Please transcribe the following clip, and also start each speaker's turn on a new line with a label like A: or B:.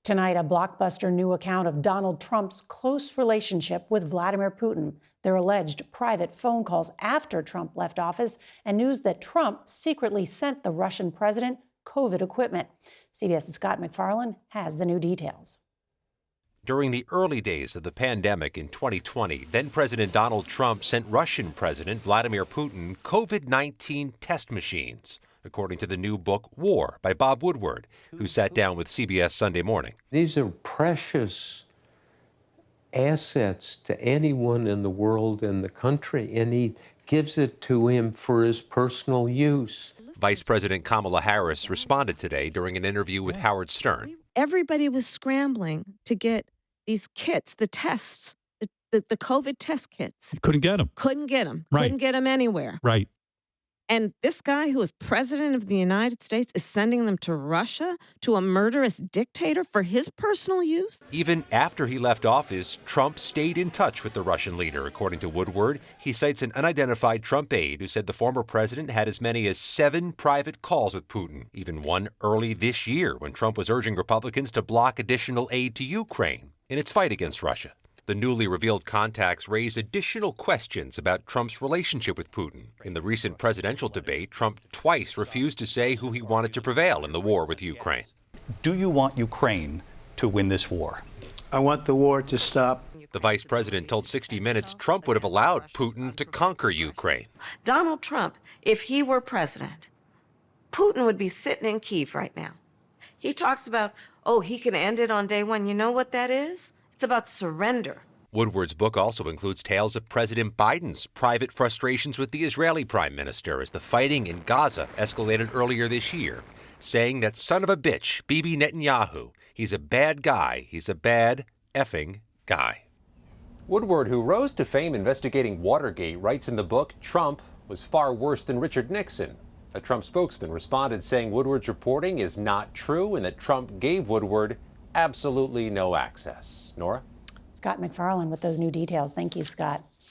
A: Tonight, a blockbuster new account of Donald Trump's close relationship with Vladimir Putin, their alleged private phone calls after Trump left office, and news that Trump secretly sent the Russian president COVID equipment. CBS's Scott MacFarlane has the new details.
B: During the early days of the pandemic in 2020, then-President Donald Trump sent Russian President Vladimir Putin COVID-19 test machines, according to the new book War by Bob Woodward, who sat down with CBS Sunday Morning.
C: These are precious assets to anyone in the world and the country, and he gives it to him for his personal use.
B: Vice President Kamala Harris responded today during an interview with Howard Stern.
D: Everybody was scrambling to get these kits, the tests, the COVID test kits.
E: Couldn't get them.
D: Couldn't get them.
E: Right.
D: Couldn't get them anywhere.
E: Right.
D: And this guy who is president of the United States is sending them to Russia, to a murderous dictator for his personal use?
B: Even after he left office, Trump stayed in touch with the Russian leader, according to Woodward. He cites an unidentified Trump aide who said the former president had as many as 7 private calls with Putin, even one early this year when Trump was urging Republicans to block additional aid to Ukraine in its fight against Russia. The newly revealed contacts raise additional questions about Trump's relationship with Putin. In the recent presidential debate, Trump twice refused to say who he wanted to prevail in the war with Ukraine.
E: Do you want Ukraine to win this war?
F: I want the war to stop.
B: The vice president told 60 Minutes Trump would have allowed Putin to conquer Ukraine.
D: Donald Trump, if he were president, Putin would be sitting in Kyiv right now. He talks about, he can end it on day one. You know what that is? It's about surrender.
B: Woodward's book also includes tales of President Biden's private frustrations with the Israeli prime minister as the fighting in Gaza escalated earlier this year, saying that son of a bitch, Bibi Netanyahu, he's a bad guy. He's a bad effing guy. Woodward, who rose to fame investigating Watergate, writes in the book, Trump was far worse than Richard Nixon. A Trump spokesman responded saying Woodward's reporting is not true and that Trump gave Woodward absolutely no access. Norah?
A: Scott MacFarlane with those new details. Thank you, Scott.